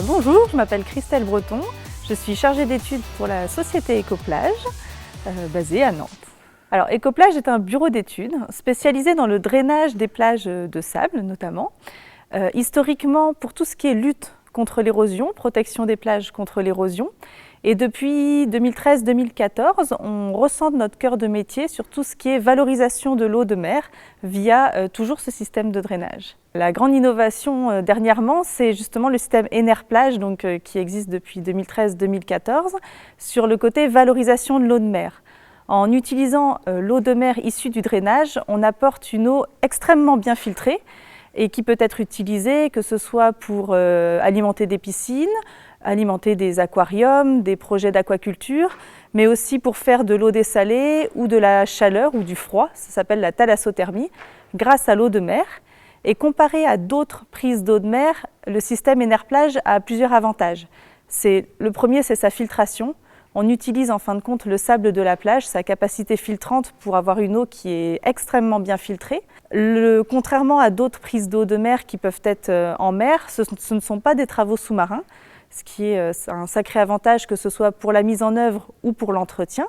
Bonjour, je m'appelle Christelle Breton, je suis chargée d'études pour la société Ecoplage, basée à Nantes. Alors Ecoplage est un bureau d'études spécialisé dans le drainage des plages de sable notamment. Historiquement, pour tout ce qui est lutte contre l'érosion, protection des plages contre l'érosion. Et depuis 2013-2014, on recentre notre cœur de métier sur tout ce qui est valorisation de l'eau de mer via toujours ce système de drainage. La grande innovation dernièrement, c'est justement le système Enerplage, qui existe depuis 2013-2014, sur le côté valorisation de l'eau de mer. En utilisant l'eau de mer issue du drainage, on apporte une eau extrêmement bien filtrée et qui peut être utilisée, que ce soit pour alimenter des piscines, alimenter des aquariums, des projets d'aquaculture, mais aussi pour faire de l'eau dessalée ou de la chaleur ou du froid, ça s'appelle la thalassothermie, grâce à l'eau de mer. Et comparé à d'autres prises d'eau de mer, le système Enerplage a plusieurs avantages. Le premier, c'est sa filtration. On utilise en fin de compte le sable de la plage, sa capacité filtrante pour avoir une eau qui est extrêmement bien filtrée. Contrairement à d'autres prises d'eau de mer qui peuvent être en mer, ce ne sont pas des travaux sous-marins, ce qui est un sacré avantage que ce soit pour la mise en œuvre ou pour l'entretien.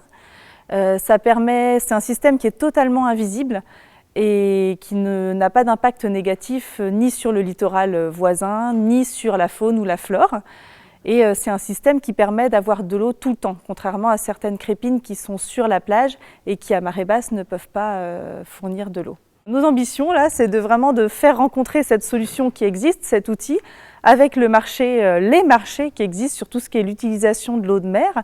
C'est un système qui est totalement invisible et qui n'a pas d'impact négatif ni sur le littoral voisin, ni sur la faune ou la flore. Et c'est un système qui permet d'avoir de l'eau tout le temps, contrairement à certaines crépines qui sont sur la plage et qui, à marée basse, ne peuvent pas fournir de l'eau. Nos ambitions, là, c'est vraiment de faire rencontrer cette solution qui existe, cet outil, avec les marchés qui existent sur tout ce qui est l'utilisation de l'eau de mer,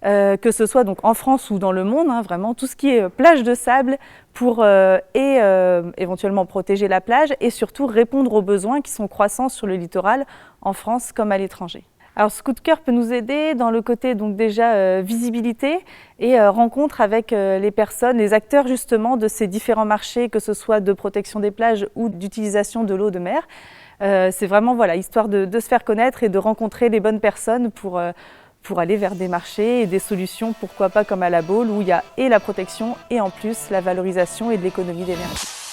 que ce soit donc en France ou dans le monde, vraiment tout ce qui est plage de sable pour éventuellement protéger la plage et surtout répondre aux besoins qui sont croissants sur le littoral, en France comme à l'étranger. Alors ce coup de cœur peut nous aider dans le côté visibilité et rencontre avec les personnes, les acteurs justement de ces différents marchés, que ce soit de protection des plages ou d'utilisation de l'eau de mer. C'est vraiment histoire de se faire connaître et de rencontrer les bonnes personnes pour aller vers des marchés et des solutions, pourquoi pas comme à la Baule, où il y a et la protection et en plus la valorisation et de l'économie d'énergie.